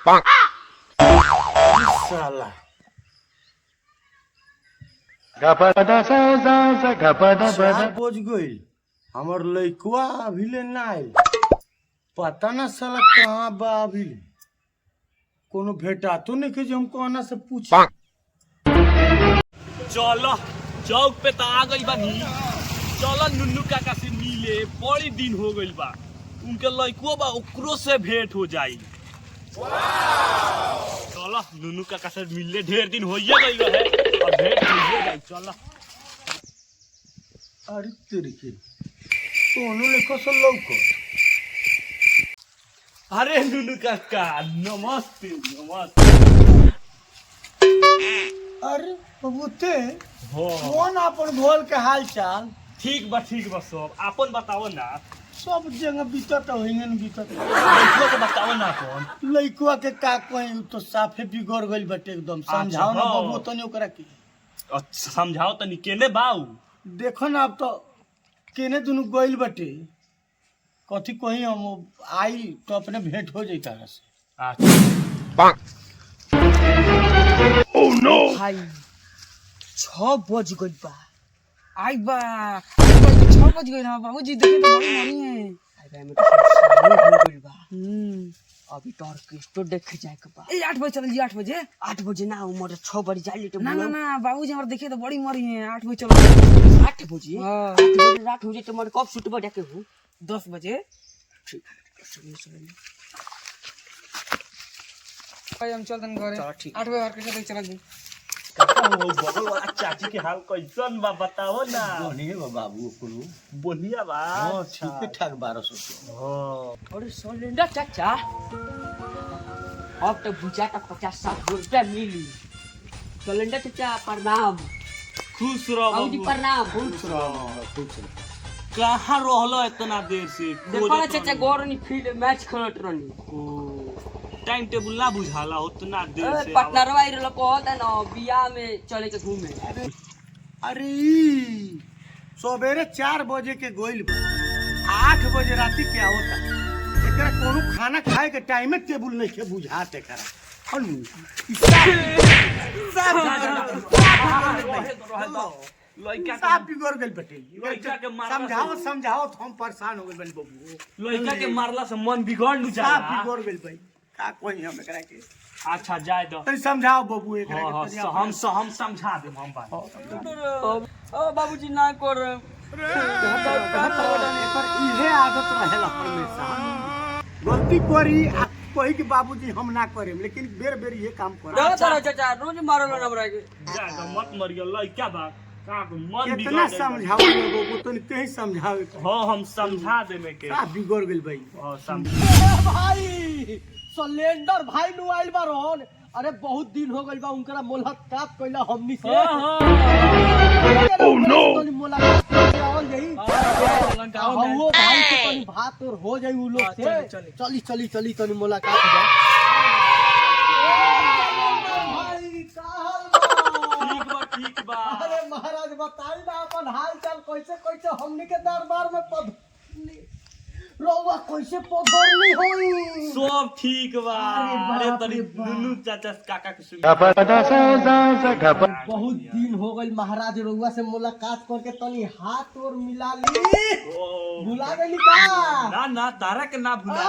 साला बोझ गई हमर लइकवा अभी ले ना आइल। पता ना साला कहाँ बा अभी ले। कोनो भेटा तो नहीं के जो हमको आना से पूछ। चलो चौक पे तो आ गई बानी। चलो नुन्नू काका से मिले, बड़ी दिन हो गई बा। उनके लइको बा ओकरो से भेंट हो जाई। चलो नुन्नू काका से मिलले ढेर दिन होइए गई रहे और भेंट होइए जाई। चलो अरे तेरे के कोनो लेखो से लौको। अरे नुन्नू काका नमस्ते नमस्ते। अरे बबूते हो कौन अपन घोल के हाल चाल? ठीक बा सब। आपन बताओ ना। सब जगह बीतत होइनन बीतत। लइको के बताओ ना कौन। लइकवा के का कहीं तो साफे बिगड़ गइल बटे एकदम। समझाओ ना बबू तनी ओकरा के। अच्छा समझाओ तनी केने बाऊ। देखो ना अब तो केने दुनु गइल बटे। कथी कहीं हम आई तो अपने भेंट हो जैता से। अच्छा ओह नो भाई 6 बज गई बा। आई बा 6 बज गई ना बाबूजी देखे तो बड़ी मरी है। आई बा में तो हो गई बा। अभी तो ऑर्केस्ट्रा देखे जाए के बा। ए 8 बजे चल जी 8 बजे। 8 बजे ना उमर 6 बजे जाई लेटे। ना ना ना बाबूजी हमर देखे तो बड़ी मरी है। 8 बजे चलो। 8 बजे? हां 8 बजे रात हो जेते मर कब शूट बा जाके हो 10 बजे। ठीक है भाई हम चलतन घरे। चलो ठीक 8 बजे ऑर्केस्ट्रा देख चला जी। काका वो बगल वाला चाची के हाल कैसन बा बताओ ना। बढ़िया बा बाबू ओकरो। बढ़िया बा। हां ठीक ठाक 1200। हां अरे सिलेंडर चाचा अब तो बुझा तक 50-60 रुपया मिली। सिलेंडर चाचा प्रणाम। खुश रहो बाबूजी प्रणाम। खुश रहो। कहाँ रहलो इतना देर से। देखो ना चाचा गोरनी फील्ड मैच खेलत रहनी। टाइम टेबल ना बुझाला उतना देर से। पटनरवा इरल कहता ना बियाह में चले के घूमे। अरे सवेरे 4 बजे के गोइल बा 8 बजे राती क्या होता। एकरा कोनो खाना खाए के टाइम टेबल नहीं के बुझाते करा। लइका साफ बिगड़ गइल बटे। लइका के मारला समझाओ तो हम परेशान हो गइल बनी बबू। लइका के मारला से मन बिगड़ न जाला। साफ बिगड़ गइल भाई। का कोई हम एकरा के। अच्छा जाए दो। तनी समझाओ बबू एकरा के। हम समझा देम हम बात। ओ बाबूजी ना कर। पर इहे आदत रहेला हमेशा। गलती करी आ कही कि बाबूजी हम ना करेम लेकिन बेर बेर ये काम कर। चाचा रोज मारलो ना हमरा के। जा मत मरियो लइका बा। का मन बिगड़ कितना समझाओ बबू तनी कहीं समझावे। हां हम समझा देमे के। साफ बिगड़ गइल भाई। हां समझ भाई सिलेंडर भाई नु आइल बा रोन। अरे बहुत दिन हो गइल बा उनकरा मुलाकात कइला हमनी से। ओह नो तनी मुलाकात करे आवल जाई। वो भाई से तनी बात और हो जाई उ लोग से। चली तनी मुलाकात हो जाए। भाई का हाल बा? ठीक बा। अरे महाराज बताई ना अपन हाल चाल कैसे हमनी के दरबार में पद रौवा कैसे पधरनी होई। सब ठीक बा। अरे तनी नुनू चाचा काका के सुन। बहुत दिन हो गई महाराज रउआ से मुलाकात करके तनी हाथ और मिला ली। भुला गई का? ना तारा के ना भुला।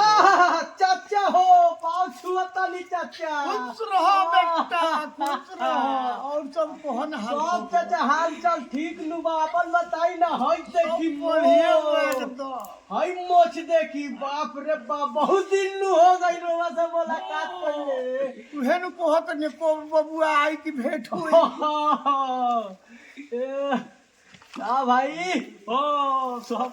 चाचा हो पाँव छुआ तनी चाचा। खुश रहो बेटा खुश रहो। और सब कोहन हाल सब चाचा हाल चाल ठीक नु बा। अपन बताई ना हई देखी बढ़िया एकदम। हई मोछ देखी बाप रे बाप बहुत दिन नु हो गई रउआ से मुलाकात करले। तुहे नु कहत ने को बबुआ आई की भेंट होई। का भाई ओ सब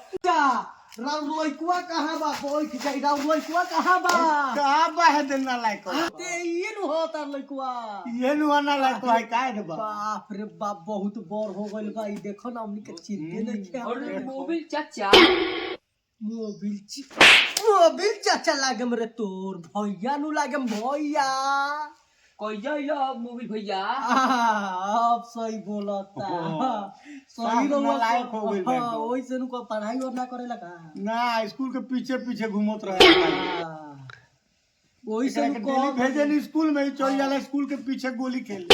राउर लइकुआ कहाँ बा? बैठ जाई राउर लइकुआ कहाँ बा? का बाहे देना लायक। ते ये नु हो तार लइकुआ। ये नु आना लायक है काहे रे बा। बाप रे बाप बहुत बड़ हो गइल बा। ई देखो ना हमनी के चिंते नहीं के। और मोबिल चाचा मोबिल चाचा लागम रे तोर भैया नु लागम भैया। कहिया मोबिल भैया। अब सही बोलता। सही साफ नालायक हो गइल बा। ओइ से नु को पढ़ाई और ना करेला का? ना स्कूल के पीछे पीछे घूमत रहे। वही से एकरा के डेली भेजे स्कूल में ही चल जाला स्कूल के पीछे गोली खेल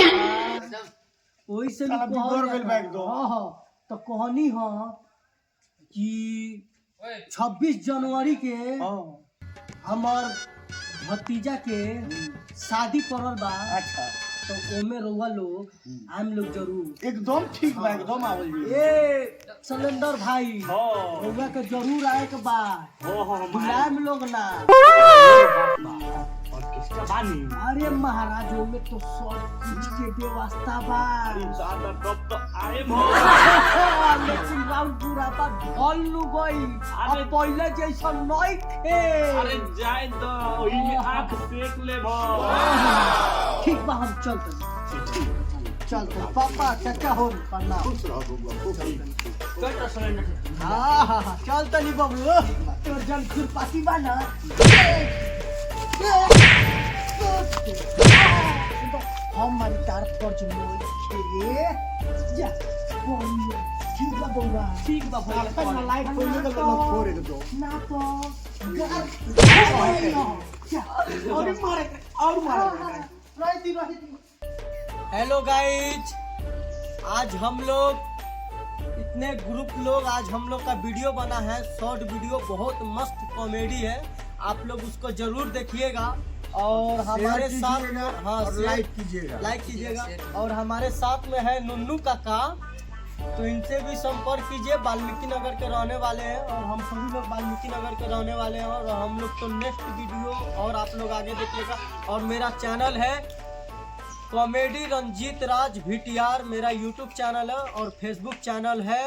वही से साला बिगड़ गेल बा एकदम। हाँ तो कहनी हाँ कि 26 जनवरी के हमार भतीजा के शादी पड़ल बा। अच्छा तो ओमे रउआ लोग हम लोग जरूर एकदम ठीक बा एकदम आवल जी। ए सिलेंडर भाई हाँ रउआ के जरूर आए के बा। बुलाएम लोग ना। बानी अरे महाराज में तो सब कुछ के व्यवस्था बा। दादा तब तो आए लेकिन राउंड पूरा बा ढल लू गई। अब पहले जैसा नहीं थे। अरे जाए तो वही में आंख सेक ले ठीक बा हम चलते पापा चाचा हो प्रणाम। हाँ चल तनी बबलू तोर जन खुरपाती बा ना। हमारी तार पर जा ठीक बा बउआ ठीक बा भैया लाइट खोलने का ना छोड़ दो ना तो और मारे हेलो गाइज आज हम लोग इतने ग्रुप लोग आज हम लोग का वीडियो बना है शॉर्ट वीडियो बहुत मस्त कॉमेडी है। आप लोग उसको जरूर देखिएगा और हमारे साथ में हाँ लाइक कीजिएगा और हमारे साथ में है नुन्नू काका। तो इनसे भी संपर्क कीजिए। वाल्मीकि नगर के रहने वाले हैं और हम सभी लोग वाल्मीकि नगर के रहने वाले हैं और हम लोग तो नेक्स्ट वीडियो और आप लोग आगे देखिएगा। और मेरा चैनल है कॉमेडी रंजीत राज VTR मेरा यूट्यूब चैनल है और फेसबुक चैनल है।